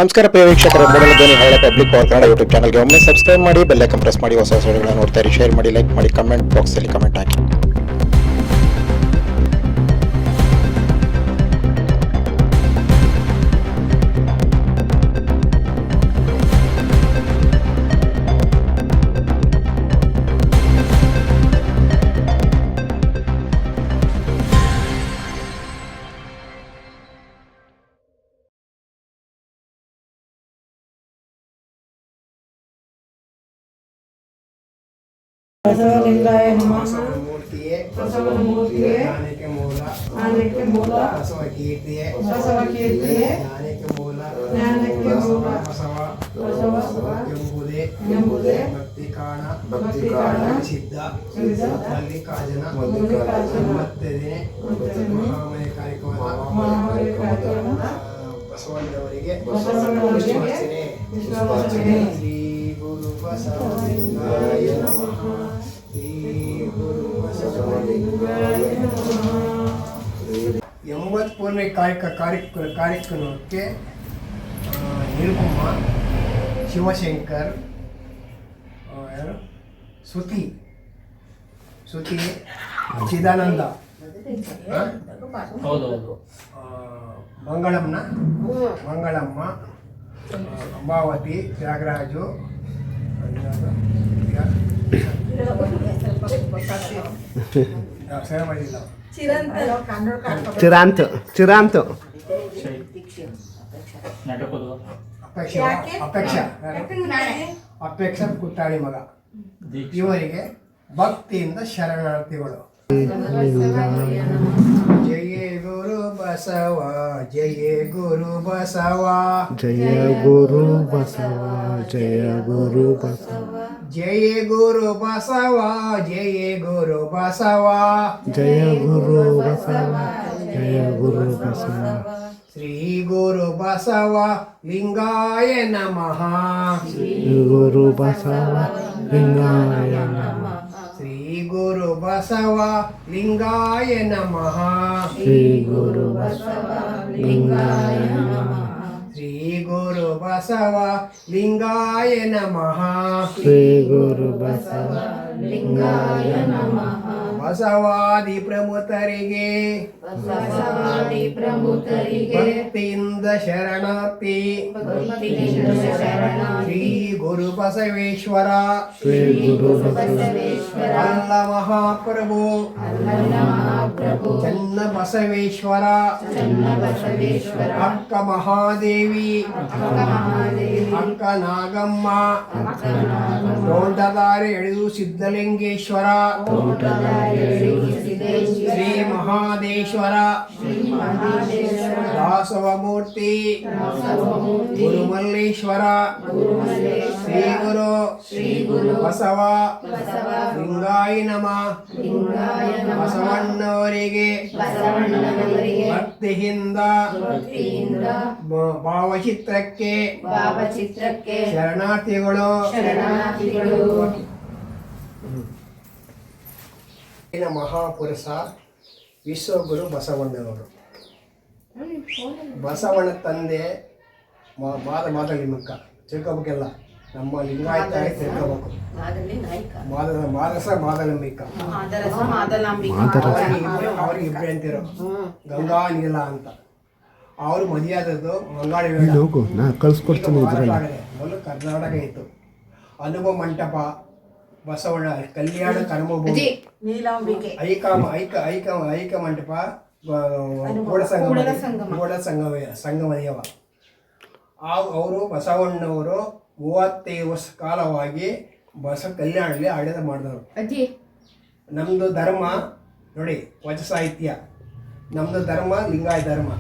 ನಮಸ್ಕಾರ ಪ್ರಿಯ ವೀಕ್ಷಕರೇ, ಮೂಡಲ ಧ್ವನಿ ಹಳ್ಳ ಪಬ್ಲಿಕ್ ಪವರ್ ಕನ್ನಡ ಯೂಟ್ಯೂಬ್ ಚಾನಲ್ಗೆ ಒಮ್ಮೆ ಸಬ್ಸ್ಕ್ರೈಬ್ ಮಾಡಿ, ಬೆಲ್ ಐಕಾನ್ ಪ್ರೆಸ್ ಮಾಡಿ, ಹೊಸ ವಿಡಿಯೋಗಳನ್ನು ನೋಡ್ತಾ ಇರಿ. ಶೇರ್ ಮಾಡಿ, ಲೈಕ್ ಮಾಡಿ, ಕಮೆಂಟ್ ಬಾಕ್ಸಲ್ಲಿ ಕಮೆಂಟ್ ಹಾಕಿ. ಬಸವಲಿಂಗಾಯ ನಮಃ. ಮೂರ್ತಿಯೇ ಬಸವನ ಮೂರ್ತಿಯೇ ಜ್ಞಾನಕ್ಕೆ ಮೂಲ, ಜ್ಞಾನಕ್ಕೆ ಮೂಲ. ಬಸವ ಕೀರ್ತಿಯೇ ಬಸವ ಕೀರ್ತಿಯೇ ಜ್ಞಾನಕ್ಕೆ ಮೂಲ, ಜ್ಞಾನಕ್ಕೆ ಮೂಲ. ಬಸವ ಎಂಬುದೇ ಭಕ್ತಿ ಕಾಣ ಸಿದ್ಧ ಮಲ್ಲಿಕಾರ್ಜುನ ಮತ್ತದಿನೇ ಮಹಾಮಯ ಕಾರ್ಯಕ್ರಮ ಬಸವಣ್ಣವರಿಗೆ ವಿಶ್ವಾಸನೆ. ಶ್ರೀ ಗುರು ಬಸವಲಿಂಗಾಯ ನಮಃ. ಶ್ರೀ ಗುರು ಬಸವಲಿಂಗಾಯ ನಮಃ. 80ನೇ ಕಾರ್ಯಕ್ರಮಕ್ಕೆ ನಿರುಪಮ, ಶಿವಶಂಕರ್, ಯಾರು ಶ್ರುತಿ ಚಿದಾನಂದ, ಮಂಗಳಮ್ಮ, ಅಂಬಾವತಿ, ತ್ಯಾಗರಾಜು, ಚಿರಾಂತ್ ಅಪೇಕ್ಷ ಕುಟ್ಟಾಳಿ ಮಗ. ಇವರಿಗೆ ಭಕ್ತಿಯಿಂದ ಶರಣಾರ್ಥಿಗಳು. ಜಯ ಗುರು ಬಸವ, ಜಯ ಗುರು ಬಸವ, ಜಯ ಗುರು ಬಸವ, ಜಯ ಗುರು ಬಸವ, ಜಯ ಗುರು ಬಸವ, ಜಯ ಗುರು ಬಸವ, ಜಯ ಗುರು ಬಸವ, ಜಯ ಗುರು ಬಸವ. ಶ್ರೀ ಗುರು ಬಸವ ಲಿಂಗಾಯ ನಮಃ. ಶ್ರೀ ಗುರು ಬಸವ ಲಿಂಗಾಯ ನಮಃ. ಶ್ರೀ ಗುರು ಬಸವ ಲಿಂಗಾಯ ನಮಃ. ಶ್ರೀ ಗುರು ಬಸವ ಲಿಂಗಾಯ ನಮಃ. ಶ್ರೀ ಗುರು ಬಸವ ಲಿಂಗಾಯ ನಮಃ. ಶ್ರೀ ಗುರು ಬಸವ ಲಿಂಗಾಯ ನಮಃ. ಬಸವಾದಿ ಪ್ರಮುಖರಿಗೆ ಭಕ್ತಿಯಿಂದ ಶರಣಾರ್ಥಿ. ಶ್ರೀ ಗುರು ಬಸವೇಶ್ವರ, ಶ್ರೀ ಗುರು ಬಸವೇಶ್ವರ, ಅಲ್ಲ ಮಹಾಪ್ರಭು, ಚನ್ನ ಬಸವೇಶ್ವರ, ಅಕ್ಕ ಮಹಾದೇವಿ, ಅಕ್ಕ ನಾಗಮ್ಮ, ತೋಂಟದಾರೆ ಎಳೆದು ಸಿದ್ಧಲಿಂಗೇಶ್ವರ, ಶ್ರೀ ಮಹಾದೇಶ್ವರ, ದಾಸವ ಮೂರ್ತಿ, ಗುರುಮಲ್ಲೇಶ್ವರ, ಶ್ರೀ ಗುರು ಬಸವ ಲಿಂಗಾಯ ನಮಃ. ಬಸವಣ್ಣವರಿಗೆ ಭಕ್ತಿಯಿಂದ ಭಾವಚಿತ್ರಕ್ಕೆ ಶರಣಾರ್ಥಿಗಳು. ಮಹಾಪುರುಷ ವಿಶ್ವಗುರು ಬಸವಣ್ಣನವರು. ಬಸವಣ್ಣ ತಂದೆ ಮಾದಲಿಮಕ್ಕ ತಿಳ್ಕೊಬೇಕೆಲ್ಲ. ನಮ್ಮ ಲಿಂಗಾಯತ ತಿಳ್ಕೋಬೇಕು. ಮಾದಲಿಮಿಕ್ಕ ಅವ್ರಿಗೆ ಇಬ್ಬರು ಅಂತಿರೋ ಗಂಗಾ ನೀಲ ಅಂತ. ಅವರು ಮದುವೆಯಾದದ್ದು ಮಂಗಳೂರು ಕಳ್ಸ್ಕೊಡ್ತೀನಿ. ಮೊದಲು ಕರ್ನಾಟಕ ಇತ್ತು. ಅನುಭವ ಮಂಟಪ, ಬಸವಣ್ಣ ಕಲ್ಯಾಣ ಕರ್ಮಭೂಮಿ, ಐಕ ಮಂಟಪ, ಸಂಗಮದೇವ. ಅವರು ಬಸವಣ್ಣವರು 35 ವರ್ಷ ಕಾಲವಾಗಿ ಕಲ್ಯಾಣದಲ್ಲಿ ಆಡಳಿತ ಮಾಡಿದವರು. ನಮ್ಮದು ಧರ್ಮ ನೋಡಿ, ವಚ ಸಾಹಿತ್ಯ. ನಮ್ಮದು ಧರ್ಮ ಲಿಂಗಾಯತ ಧರ್ಮ.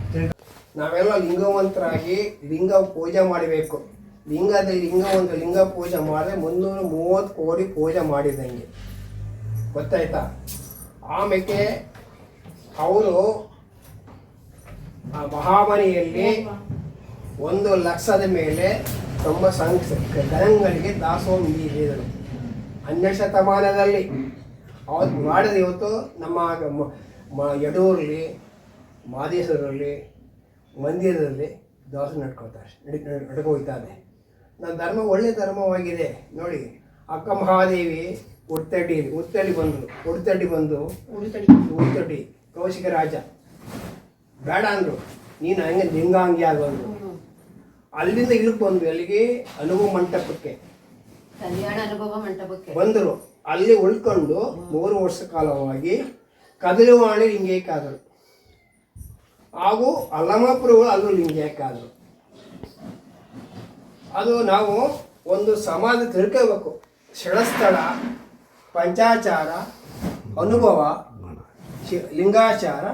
ನಾವೆಲ್ಲ ಲಿಂಗವಂತರಾಗಿ ಲಿಂಗ ಪೂಜೆ ಮಾಡಬೇಕು. ಲಿಂಗ ಪೂಜೆ ಮಾಡಿದ್ರೆ 330 ಕೋಟಿ ಪೂಜೆ ಮಾಡಿದಂಗೆ ಗೊತ್ತಾಯ್ತಾ. ಆಮೇಲೆ ಅವರು ಮಹಾಮನೆಯಲ್ಲಿ 1 ಲಕ್ಷದ ಮೇಲೆ 90 ಗಣಗಳಿಗೆ ದಾಸೋಹ ನೀಡಿದರು 12ನೇ ಶತಮಾನದಲ್ಲಿ. ಅವತ್ತು ಮಾಡಿದ ಇವತ್ತು ನಮ್ಮ ಯಡೂರಲ್ಲಿ, ಮಾದೇಶ್ವರಲ್ಲಿ, ಮಂದಿರದಲ್ಲಿ ದಾಸ ನಡ್ಕೊಳ್ತಾರೆ ನಡ್ಕೊ ಹೋಗ್ತಾ ಇದೆ. ನನ್ನ ಧರ್ಮ ಒಳ್ಳೆಯ ಧರ್ಮವಾಗಿದೆ ನೋಡಿ. ಅಕ್ಕ ಮಹಾದೇವಿ ಉತ್ತಡಿ ಬಂದು ಉತ್ತಡಿ ಕೌಶಿಕ ರಾಜ ಬೇಡ ಅಂದರು. ನೀನು ಹಂಗೆ ಲಿಂಗಾಂಗಿ ಆಗೋದು. ಅಲ್ಲಿಂದ ಇಲ್ಲಿಗೆ ಬಂದು ಎಲ್ಲಿಗೆ ಅನುಭವ ಮಂಟಪಕ್ಕೆ ಕಲ್ಯಾಣ ಅನುಭವ ಮಂಟಪಕ್ಕೆ ಬಂದರು. ಅಲ್ಲಿ ಉಳ್ಕೊಂಡು 3 ವರ್ಷ ಕಾಲವಾಗಿ ಕದಲಿವಾಣಿ ಲಿಂಗೈಕ್ಕಾದರು. ಹಾಗೂ ಅಲ್ಲಮಪುರಗಳು ಅಲ್ಲೂ ಲಿಂಗೈಕ್ಕಾದರು. ಅದು ನಾವು ಒಂದು ಸಮಾಜ ತಿಳ್ಕೋಬೇಕು. ಷಡಸ್ಥಳ, ಪಂಚಾಚಾರ, ಅನುಭವ, ಲಿಂಗಾಚಾರ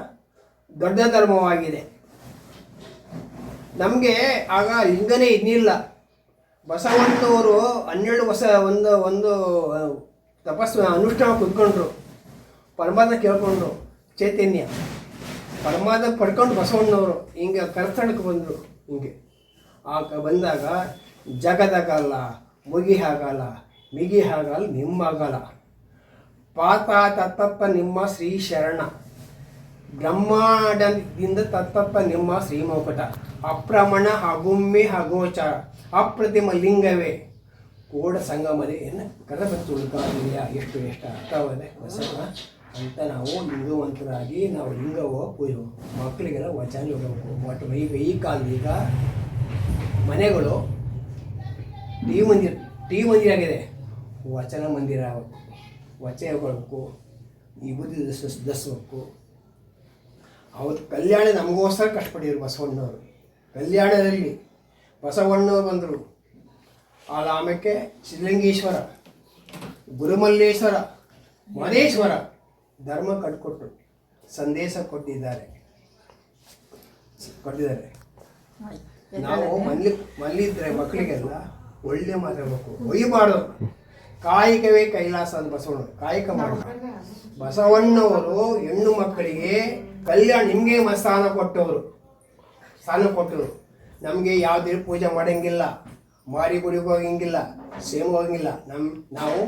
ದೊಡ್ಡ ಧರ್ಮವಾಗಿದೆ. ನಮಗೆ ಆಗ ಲಿಂಗನೇ ಇನ್ನಿಲ್ಲ. ಬಸವಣ್ಣವರು 12 ವರ್ಷ ಒಂದು ತಪಸ್ಸು ಅನುಷ್ಠಾನ ಕುತ್ಕೊಂಡ್ರು. ಪರಮಾತ್ಮ ಕೇಳ್ಕೊಂಡ್ರು. ಚೈತನ್ಯ ಪರಮಾತ್ಮ ಪಡ್ಕೊಂಡು ಬಸವಣ್ಣವರು ಹಿಂಗೆ ಕರ್ತಡಕ್ಕೆ ಬಂದರು. ಹಿಂಗೆ ಬಂದಾಗ ಜಗದಾಗಲ್ಲ, ಮುಗಿ ಆಗಲ್ಲ, ಮಿಗಿ ಆಗಲ್ಲ, ನಿಮ್ಮಾಗಲ್ಲ, ಪಾತ ತತ್ತಪ್ಪ ನಿಮ್ಮ ಶ್ರೀ ಶರಣ, ಬ್ರಹ್ಮಾಂಡದಿಂದ ತತ್ತಪ್ಪ ನಿಮ್ಮ ಶ್ರೀಮೌಕಟ, ಅಪ್ರಮಣ ಅಗುಮ್ಮಿ ಅಗೋಚರ, ಅಪ್ರತಿಮ ಲಿಂಗವೇ ಕೋಡ ಸಂಗಮದೆ ಏನು ಕರಬತ್ತು ಉಳ್ಕಾದಿಲ್ಲ. ಎಷ್ಟು ಅರ್ಥವಾದೆ ಬಸವ ಅಂತ ನಾವು ಲಿಂಗವಂತರಾಗಿ ನಾವು ಲಿಂಗವೋ ಪೂಜೆ ಮಕ್ಕಳಿಗೆಲ್ಲ ವಚನ ಹೋಗಬೇಕು. ಒಟ್ಟು ಈ ಕಾಲದೀಗ ಮನೆಗಳು ಟಿ ಮಂದಿರ ಆಗಿದೆ. ವಚನ ಮಂದಿರ ಆಗಬೇಕು, ವಚನ ಕೊಡಬೇಕು, ವಿಭೂತಿ ಧರಿಸ್ಬೇಕು. ಅವತ್ತು ಕಲ್ಯಾಣ ನಮಗೋಸ್ಕರ ಕಷ್ಟಪಟ್ಟಿದ್ರು ಬಸವಣ್ಣವರು. ಕಲ್ಯಾಣದಲ್ಲಿ ಬಸವಣ್ಣವರು ಬಂದರು. ಆಮೇಲೆ ಸಿದ್ಧಲಿಂಗೇಶ್ವರ, ಗುರುಮಲ್ಲೇಶ್ವರ, ಮಹದೇಶ್ವರ ಧರ್ಮ ಕಟ್ಕೊಟ್ರು, ಸಂದೇಶ ಕೊಟ್ಟಿದ್ದಾರೆ. ನಾವು ಮಲ್ಲಿದ್ರೆ ಮಕ್ಕಳಿಗೆಲ್ಲ ಒಳ್ಳೆ ಮಾತಾಡಬೇಕು, ಒಯ್ಯಬಾರ್ದು. ಕಾಯಕವೇ ಕೈಲಾಸ ಅಂತ ಬಸವಣ್ಣ ಕಾಯಕ ಮಾಡ. ಬಸವಣ್ಣವರು ಹೆಣ್ಣು ಮಕ್ಕಳಿಗೆ ಕಲ್ಯಾಣ ನಿಮಗೆ ಸ್ಥಾನ ಕೊಟ್ಟವರು. ನಮಗೆ ಯಾವುದೇ ಪೂಜೆ ಮಾಡೋಂಗಿಲ್ಲ, ಮಾರಿ ಗುಡಿಗೆ ಹೋಗಂಗಿಲ್ಲ, ಸೇಮ್ ಹೋಗಂಗಿಲ್ಲ. ನಾವು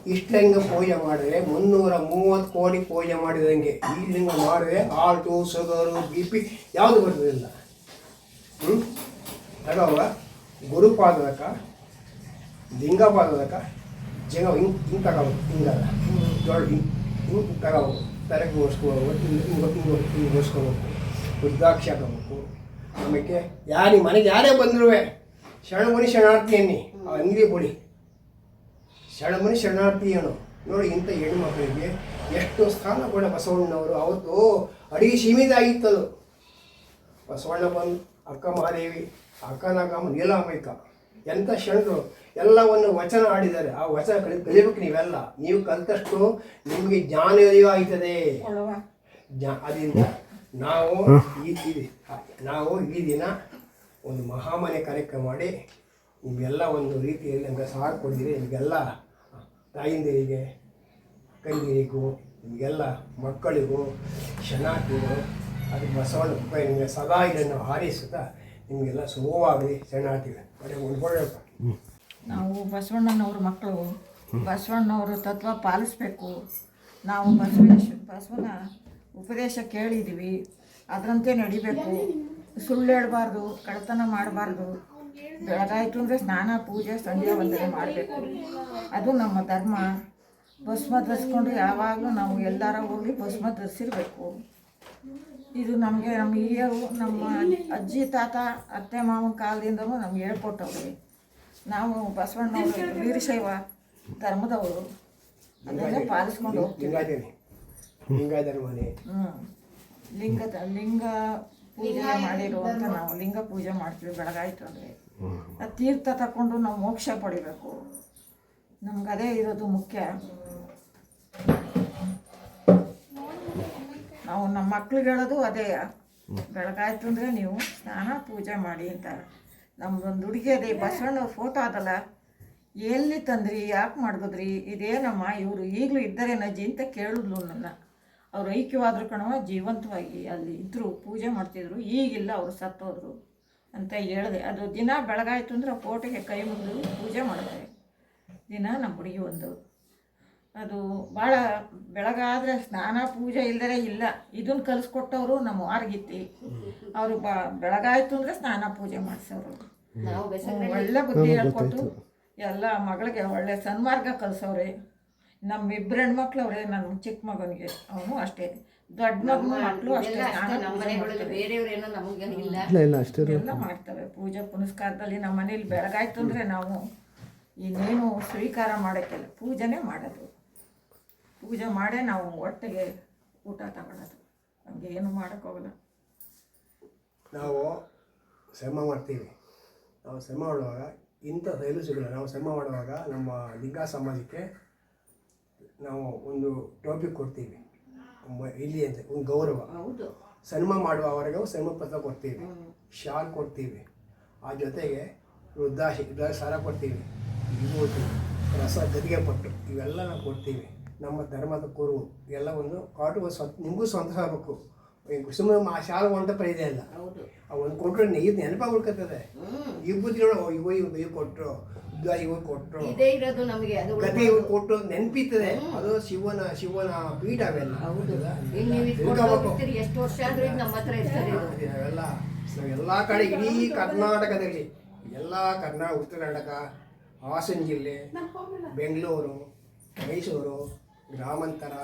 ಇಷ್ಟಲಿಂಗ ಪೂಜೆ ಮಾಡಿದ್ರೆ 330 ಕೋಟಿ ಪೂಜೆ ಮಾಡಿದಂಗೆ. ಈ ಲಿಂಗ ಮಾಡಿದ್ರೆ ಹಾರ್ಟು, ಶುಗರು, BP ಯಾವುದು ಬರೋದಿಲ್ಲ. ತಗವ ಗುರುಪಾದಕ, ಲಿಂಗಪಾದಕ, ಜಂಗ ಹಿಂಗೆ ತಗೋಬೇಕು. ಹಿಂಗಲ್ಲ ಹಿಂಗೆ ತಗೋಬೇಕು. ತಲೆಗೆ ಓಡಿಸ್ಕೋಬೇಕು, ಹಿಂಗೆ ಓಡಿಸ್ಕೋಬೇಕು. ರುದ್ರಾಕ್ಷಿ ಹಾಕೋಬೇಕು. ಆಮೇಲೆ ಮನೆಗೆ ಯಾರೇ ಬಂದರೂ ಶರಣಮುನಿ ಶರಣಾರ್ಥಿ ಅನ್ನಿ ಅಂಗಡಿ ಬಿಡಿ. ಶರಣಮುನಿ ಶರಣಾರ್ಥಿ ಅನ್ನು ನೋಡಿ. ಇಂಥ ಹೆಣ್ಣು ಮಕ್ಕಳಿಗೆ ಎಷ್ಟು ಸ್ಥಾನ ಕೂಡ ಬಸವಣ್ಣವರು. ಅವತ್ತು ಅಡಿಗೆ ಸೀಮಿತ ಆಗಿತ್ತದು. ಬಸವಣ್ಣ ಬಂದು ಅಕ್ಕ ಮಹಾದೇವಿ, ಅಕ್ಕನಾಗಮ್ಮ, ನೀಲಾಂಬಿಕ ಎಂಥ ಶರಣರು ಎಲ್ಲವನ್ನು ವಚನ ಆಡಿದ್ದಾರೆ. ಆ ವಚನ ಕಲಿಬೇಕು ನೀವೆಲ್ಲ. ನೀವು ಕಲಿತಷ್ಟು ನಿಮಗೆ ಜ್ಞಾನೋದಯ ಆಯ್ತದೆ. ಅದರಿಂದ ನಾವು ಈ ದಿನ ಒಂದು ಮಹಾಮನೆ ಕಾರ್ಯಕ್ರಮ ಮಾಡಿ ನಿಮಗೆಲ್ಲ ಒಂದು ರೀತಿಯಲ್ಲಿ ನಮಗೆ ಸಹಾಯ ಕೊಡಿದ್ದೀರಿ. ನಿಮಗೆಲ್ಲ ತಾಯಿಂದಿರಿಗೆ, ಅಕ್ಕಂದಿರಿಗೂ, ನಿಮಗೆಲ್ಲ ಮಕ್ಕಳಿಗೂ, ಶರಣಾರ್ಥಿಗೂ ಅದಕ್ಕೆ ಬಸವಣ್ಣ ಕೃಪ ನಿಮಗೆ ಸದಾ ಇದನ್ನು ಹಾರೈಸುತ್ತಾ ನಿಮಗೆಲ್ಲ ಶುಭವಾಗಲಿ. ಶರಣಾರ್ಥಿಗಳು ಉಳ್ಕೊಳ್ಳಪ್ಪ. ನಾವು ಬಸವಣ್ಣನವ್ರ ಮಕ್ಕಳು, ಬಸವಣ್ಣವ್ರ ತತ್ವ ಪಾಲಿಸ್ಬೇಕು. ನಾವು ಬಸವನ ಉಪದೇಶ ಕೇಳಿದ್ದೀವಿ, ಅದರಂತೆ ನಡಿಬೇಕು. ಸುಳ್ಳು ಹೇಳಬಾರ್ದು, ಕಳ್ಳತನ ಮಾಡಬಾರ್ದು. ಬೆಳಗಾಯಿತು ಅಂದರೆ ಸ್ನಾನ, ಪೂಜೆ, ಸಂಧ್ಯಾ ವಂದನೆ ಮಾಡಬೇಕು. ಅದು ನಮ್ಮ ಧರ್ಮ. ಭಸ್ಮ ಧರಿಸ್ಕೊಂಡು ಯಾವಾಗಲೂ ನಾವು ಎಲ್ಲಾರ ಹೋಗಿ ಭಸ್ಮ ಧರಿಸಿರ್ಬೇಕು. ಇದು ನಮಗೆ ನಮ್ಮ ಹಿರಿಯರು, ನಮ್ಮ ಅಜ್ಜಿ ತಾತ, ಅತ್ತೆ ಮಾವನ ಕಾಲದಿಂದಲೂ ನಮ್ಗೆ ಹೇಳ್ಕೊಟ್ಟವ್ರಿ. ನಾವು ಬಸವಣ್ಣವರು ವೀರಶೈವ ಧರ್ಮದವರು, ಅದನ್ನೇ ಪಾಲಿಸ್ಕೊಂಡು ಹೋಗ್ತೀವಿ. ಲಿಂಗ ಪೂಜೆ ಮಾಡಿರುವಂಥ ನಾವು ಲಿಂಗ ಪೂಜೆ ಮಾಡ್ತೀವಿ. ಬೆಳಗಾಯಿತು ಅಂದರೆ ತೀರ್ಥ ತಗೊಂಡು ನಾವು ಮೋಕ್ಷ ಪಡಿಬೇಕು. ನಮ್ಗದೇ ಇರೋದು ಮುಖ್ಯ. ನಾವು ನಮ್ಮ ಮಕ್ಳಿಗೆ ಹೇಳೋದು ಅದೇ, ಬೆಳಗಾಯಿತು ಅಂದರೆ ನೀವು ಸ್ನಾನ ಪೂಜೆ ಮಾಡಿ ಅಂತ. ನಮ್ಮದೊಂದು ಹುಡುಗಿ ಅದೇ ಬಸವಣ್ಣವ್ರ ಫೋಟೋ ಅದಲ್ಲ, ಎಲ್ಲಿ ತಂದ್ರಿ, ಯಾಕೆ ಮಾಡಿದ್ರಿ, ಇದೇನಮ್ಮ ಇವರು ಈಗಲೂ ಇದ್ದಾರೆ ನಜ್ಜಿ ಅಂತ ಕೇಳಿದ್ಲು ನನ್ನ. ಅವ್ರು ಐಕ್ಯವಾದ್ರು ಕಣವ, ಜೀವಂತವಾಗಿ ಅಲ್ಲಿ ಇದ್ದರು, ಪೂಜೆ ಮಾಡ್ತಿದ್ರು. ಈಗಿಲ್ಲ, ಅವರು ಸತ್ತೋದ್ರು ಅಂತ ಹೇಳಿದೆ. ಅದು ದಿನ ಬೆಳಗಾಯಿತು ಅಂದರೆ ಆ ಫೋಟೋಗೆ ಕೈ ಮುಗಿದು ಪೂಜೆ ಮಾಡ್ತಾರೆ ದಿನ ನಮ್ಮ ಹುಡುಗಿ ಒಂದು. ಅದು ಭಾಳ ಬೆಳಗಾದರೆ ಸ್ನಾನ ಪೂಜೆ ಇಲ್ಲದೇ ಇಲ್ಲ. ಇದನ್ನು ಕಲಿಸ್ಕೊಟ್ಟವರು ನಮ್ಮ ವಾರ್ಗಿತ್ತಿ. ಅವರು ಬೆಳಗಾಯ್ತು ಅಂದರೆ ಸ್ನಾನ ಪೂಜೆ ಮಾಡಿಸೋರು. ನಾವು ಬೆಸಗಲ್ಲಿ ಒಳ್ಳೆ ಬುದ್ಧಿ ಹೇಳ್ಕೊಟ್ಟು ಎಲ್ಲ ಮಗಳಿಗೆ ಒಳ್ಳೆ ಸನ್ಮಾರ್ಗ ಕಲಿಸೋರೆ. ನಮ್ಮಿಬ್ಬರು ಹೆಣ್ಮಕ್ಳು ಅವರೇ. ನನ್ನ ಚಿಕ್ಕ ಮಗನಿಗೆ ಅವನು ಅಷ್ಟೇ, ದೊಡ್ಡ ಮಗನ ಮಕ್ಕಳು ಅಷ್ಟೇ. ನಮ್ಮ ಮನೆಗಳಲ್ಲಿ ಬೇರೆಯವ್ರೇನೋ ನಮಗೆ ಇಲ್ಲ. ಎಲ್ಲ ಮಾಡ್ತವೆ ಪೂಜೆ ಪುನಸ್ಕಾರದಲ್ಲಿ. ನಮ್ಮ ಮನೇಲಿ ಬೆಳಗಾಯ್ತು ಅಂದರೆ ನಾವು ಇನ್ನೇನು ಸ್ವೀಕಾರ ಮಾಡೋಕ್ಕೆಲ್ಲ ಪೂಜೆನೇ ಮಾಡೋದು. ಪೂಜೆ ಮಾಡೇ ನಾವು ಒಟ್ಟಿಗೆ ಊಟ ತಗೊಳ್ಳೋದು. ನಮಗೆ ಏನು ಮಾಡೋಕ್ಕೋಗಲ್ಲ. ನಾವು ಶ್ರಮ ಮಾಡ್ತೀವಿ. ನಾವು ಶ್ರಮ ಮಾಡುವಾಗ ಇಂಥ ಎಲ್ಲೂ ಸಿಗಲ್ಲ. ನಾವು ಶ್ರಮ ಮಾಡುವಾಗ ನಮ್ಮ ಲಿಂಗ ಸಮಾಜಕ್ಕೆ ನಾವು ಒಂದು ಟೋಪಿ ಕೊಡ್ತೀವಿ, ಇಲ್ಲಿ ಅಂತ ಒಂದು ಗೌರವ. ಹೌದು. ಸನ್ಮಾನ ಮಾಡುವವರೆಗೂ ಸನ್ಮಾನ ಪತ್ರ ಕೊಡ್ತೀವಿ, ಶಾಲ್ ಕೊಡ್ತೀವಿ. ಆ ಜೊತೆಗೆ ವೃದ್ಧಾಶ್ರಮ ಸಾಲ ಕೊಡ್ತೀವಿ, ವಿಭೂತಿ, ರಸ, ಗದಿಗೆ ಪಟ್ಟು ಇವೆಲ್ಲ ನಾವು ಕೊಡ್ತೀವಿ. ನಮ್ಮ ಧರ್ಮದ ಕುರು ಎಲ್ಲ ಒಂದು ಕಾಟು ನಿಮಗೂ ಸ್ವಂತ ಆಗಬೇಕು. ಸುಮ್ಮನೆ ಆ ಶಾಲ ಅಂತ ಪ್ರಯೋಜನ ಇಲ್ಲ. ಆ ಒಂದು ಕೊಟ್ಟರೆ ಇದು ನೆನಪಾಗಿ ಉಳ್ಕೊತದೆ. ಈ ಬುದ್ಧಿಗಳು ಇವು ಕೊಟ್ಟರು, ಇವು ಕೊಟ್ಟರು, ಇದೇ ಇರೋದು ನಮಗೆ. ಅದು ಗತಿ ಇವು ಕೊಟ್ಟು ನೆನಪಿರ್ತದೆ. ಅದು ಶಿವನ ಪೀಠ ಅವೆಲ್ಲ. ಎಷ್ಟು ವರ್ಷ ಆದ್ರೂ ನಮ್ಮ ಹತ್ರ ಇರ್ತಾರೆ. ನಾವೆಲ್ಲ ಕಡೆ ಇಡೀ ಕರ್ನಾಟಕದಲ್ಲಿ ಉತ್ತರ ಕರ್ನಾಟಕ, ಹಾಸನ ಜಿಲ್ಲೆ, ಬೆಂಗಳೂರು, ಮೈಸೂರು, ಗ್ರಾಮಾಂತರ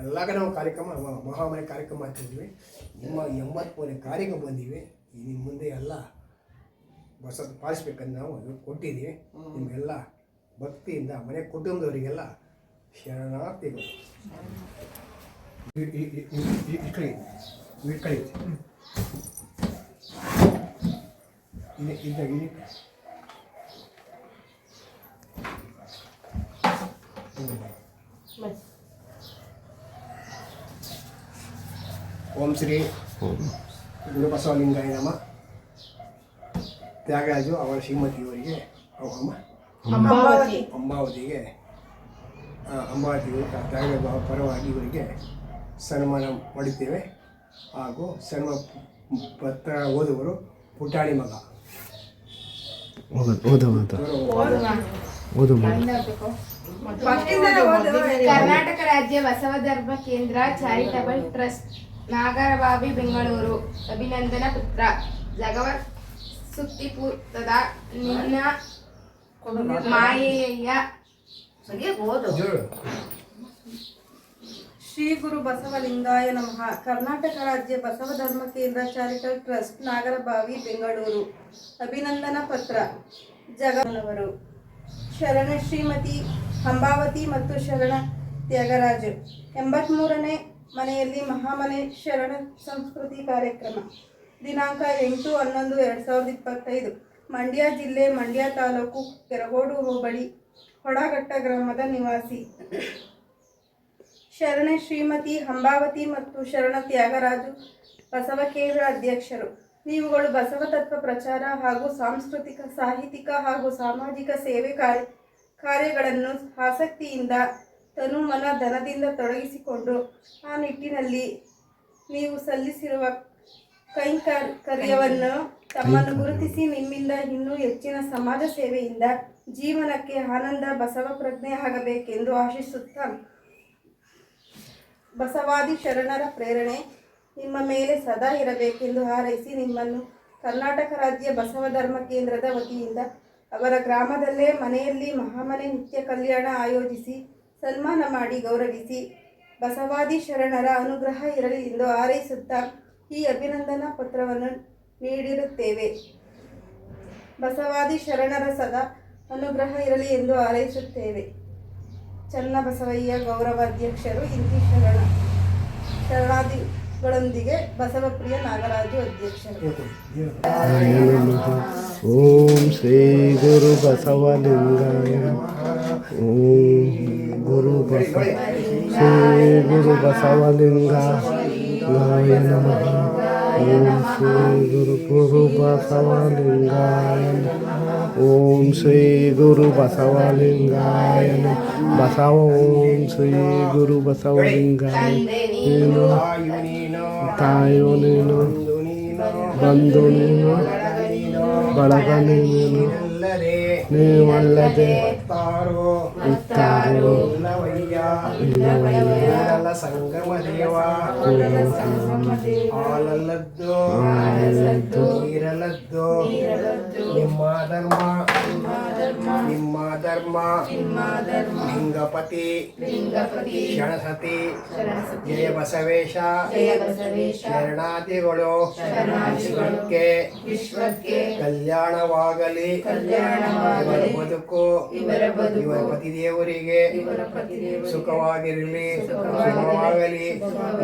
ಎಲ್ಲ ಕಡೆ ನಾವು ಕಾರ್ಯಕ್ರಮ ಮಹಾಮನೆ ಕಾರ್ಯಕ್ರಮ ಮಾಡ್ತಿದ್ವಿ. ನಿಮ್ಮ 80ನೇ ಕಾರ್ಯಕ್ರಮ ಬಂದಿವಿ. ನಿಮ್ಮ ಮುಂದೆ ಎಲ್ಲ ಹೊಸ ಪಾಲಿಸ್ಬೇಕಂತ ನಾವು ಕೊಟ್ಟಿದ್ದೀವಿ. ನಿಮಗೆಲ್ಲ ಭಕ್ತಿಯಿಂದ ಮನೆ ಕುಟುಂಬದವರಿಗೆಲ್ಲ ಶರಣಾರ್ಥಿಗಳು. ಓಂ ಶ್ರೀ ಗುರುಬಸವಲಿಂಗಾಯ ನಮ. ತ್ಯಾಗರಾಜು ಅವರ ಶ್ರೀಮತಿಯವರಿಗೆ ಅಂಬಾವತಿಗೆ ತ್ಯಾಗರಾಜ ಪರವಾಗಿ ಇವರಿಗೆ ಸನ್ಮಾನ ಮಾಡುತ್ತೇವೆ. ಹಾಗೂ ಸನ್ಮಾನ ಪತ್ರ ಓದುವರು ಪುಟಾಣಿ ಮಗ. ಕರ್ನಾಟಕ ರಾಜ್ಯ ಬಸವ ಧರ್ಮ ಕೇಂದ್ರ ಚಾರಿಟಬಲ್ ಟ್ರಸ್ಟ್, ನಾಗರಬಾವಿ, ಬೆಂಗಳೂರು. ಅಭಿನಂದನ ಪುತ್ರ ಜಗವ ಸುತ್ತಿಪುತ್ತದ ನಿನ್ನ ಮಾಯೆಯ ಶ್ರೀ ಗುರು ಬಸವಲಿಂಗಾಯ ನಮಃ. ಕರ್ನಾಟಕ ರಾಜ್ಯ ಬಸವ ಧರ್ಮ ಕೇಂದ್ರ ಚಾರಿಟಬಲ್ ಟ್ರಸ್ಟ್, ನಾಗರಬಾವಿ, ಬೆಂಗಳೂರು. ಅಭಿನಂದನಾ ಪತ್ರ ಜಗನವರು. ಶರಣ ಶ್ರೀಮತಿ ಅಂಬಾವತಿ ಮತ್ತು ಶರಣ ತ್ಯಾಗರಾಜು. 83ನೇ ಮನೆಯಲ್ಲಿ ಮಹಾಮನೆ ಶರಣ ಸಂಸ್ಕೃತಿ ಕಾರ್ಯಕ್ರಮ. ದಿನಾಂಕ 8/11/2025. ಮಂಡ್ಯ ಜಿಲ್ಲೆ, ಮಂಡ್ಯ ತಾಲೂಕು, ಕೆರಗೋಡು ಹೋಬಳಿ, ಹೊಡಘಟ್ಟ ಗ್ರಾಮದ ನಿವಾಸಿ ಶರಣ ಶ್ರೀಮತಿ ಅಂಬಾವತಿ ಮತ್ತು ಶರಣ ತ್ಯಾಗರಾಜು ಬಸವ ಕೇಂದ್ರ ಅಧ್ಯಕ್ಷರು. ನೀವುಗಳು ಬಸವ ತತ್ವ ಪ್ರಚಾರ ಹಾಗೂ ಸಾಂಸ್ಕೃತಿಕ, ಸಾಹಿತ್ಯಿಕ ಹಾಗೂ ಸಾಮಾಜಿಕ ಸೇವೆ ಕಾರ್ಯಗಳನ್ನು ಆಸಕ್ತಿಯಿಂದ ತನು ಮನ ಧನದಿಂದ ತೊಡಗಿಸಿಕೊಂಡು ಆ ನಿಟ್ಟಿನಲ್ಲಿ ನೀವು ಸಲ್ಲಿಸಿರುವ ಕೈಂಕರ್ಯವನ್ನು ತಮ್ಮನ್ನು ಗುರುತಿಸಿ ನಿಮ್ಮಿಂದ ಇನ್ನೂ ಹೆಚ್ಚಿನ ಸಮಾಜ ಸೇವೆಯಿಂದ ಜೀವನಕ್ಕೆ ಆನಂದ ಬಸವ ಪ್ರಜ್ಞೆ ಆಗಬೇಕೆಂದು ಆಶಿಸುತ್ತಾ, ಬಸವಾದಿ ಶರಣರ ಪ್ರೇರಣೆ ನಿಮ್ಮ ಮೇಲೆ ಸದಾ ಇರಬೇಕೆಂದು ಹಾರೈಸಿ ನಿಮ್ಮನ್ನು ಕರ್ನಾಟಕ ರಾಜ್ಯ ಬಸವ ಧರ್ಮ ಕೇಂದ್ರದ ವತಿಯಿಂದ ಅವರ ಗ್ರಾಮದಲ್ಲೇ ಮನೆಯಲ್ಲಿ ಮಹಾಮನೆ ನಿತ್ಯ ಕಲ್ಯಾಣ ಆಯೋಜಿಸಿ ಸನ್ಮಾನ ಮಾಡಿ ಗೌರವಿಸಿ ಬಸವಾದಿ ಶರಣರ ಅನುಗ್ರಹ ಇರಲಿ ಎಂದು ಹಾರೈಸುತ್ತಾ ಈ ಅಭಿನಂದನಾ ಪತ್ರವನ್ನು ನೀಡಿರುತ್ತೇವೆ. ಬಸವಾದಿ ಶರಣರ ಸದಾ ಅನುಗ್ರಹ ಇರಲಿ ಎಂದು ಹಾರೈಸುತ್ತೇವೆ. ಚನ್ನಬಸವಯ್ಯ ಗೌರವ ಅಧ್ಯಕ್ಷರು, ಇಂತಿ ಶರಣಾದಿಗಳೊಂದಿಗೆ ಬಸವಪ್ರಿಯ ನಾಗರಾಜು ಅಧ್ಯಕ್ಷರು. ಓಂ ಶ್ರೀ ಗುರು ಬಸವಲಿಂಗಾಯ. ಓಂ ಶ್ರೀ ಗುರು ಬಸವಲಿಂಗಾಯ ನಮಃ. ಓಂ ಶ್ರೀ ಗುರು ಬಸವಲಿಂಗಾಯ. ಓಂ ಶ್ರೀ ಗುರು ಬಸವಲಿಂಗಾಯ ಬಸವ. ಓಂ ಶ್ರೀ ಗುರು ಬಸವಲಿಂಗಾಯ. ತಾಯೋ ನೀನು, ಬಂಧು ನೀನು, ಬಳಗ ನೀನು, ನೀವಲ್ಲದೆ ಇತ್ತಾರೋ ಕೂಡಲ ಸಂಗಮ ದೇವ ಹಾಲಲ್ಲದ್ದು ನೀರಲ್ಲದ್ದು ನಿಮ್ಮ ಧರ್ಮ ಲಿಂಗಪತಿ ಶರಣಸತಿ ಜಯ ಬಸವೇಶ ಶರಣಾರ್ಥಿಗಳು ವಿಶ್ವಕ್ಕೆ ಕಲ್ಯಾಣವಾಗಲಿ ಇವರ ಬದುಕು ಇವರ ಪತಿದೇವರಿಗೆ ಸುಖವಾಗಿರಲಿ ಶುಭವಾಗಲಿ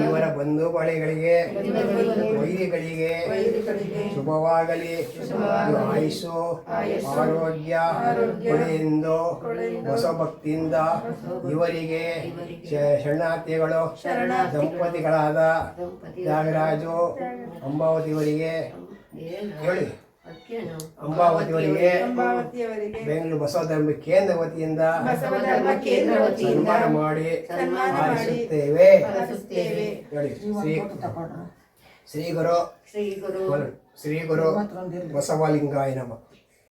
ಇವರ ಬಂಧು ಬಳಿಗಳಿಗೆ ವೈರಿಗಳಿಗೆ ಶುಭವಾಗಲಿ ಆಯುಷು ಆರೋಗ್ಯ ಕೊಳೆಯಿಂದ ಬಸವಭಕ್ತಿಯಿಂದ ಇವರಿಗೆ ಶರಣಾರ್ಥಿಗಳು ದಂಪತಿಗಳಾದ ತ್ಯಾಗರಾಜು ಅಂಬಾವತಿಯವರಿಗೆ ಹೇಳಿ ಅಂಬಾವತಿಯವರಿಗೆ ಬೆಂಗಳೂರು ಬಸವ ಧರ್ಮ ಕೇಂದ್ರ ವತಿಯಿಂದ ಸನ್ಮಾನ ಮಾಡಿ ಆರಿಸುತ್ತೇವೆ. ಹೇಳಿ ಶ್ರೀ ಗುರು ಬಸವಲಿಂಗಾಯ ನಮಃ.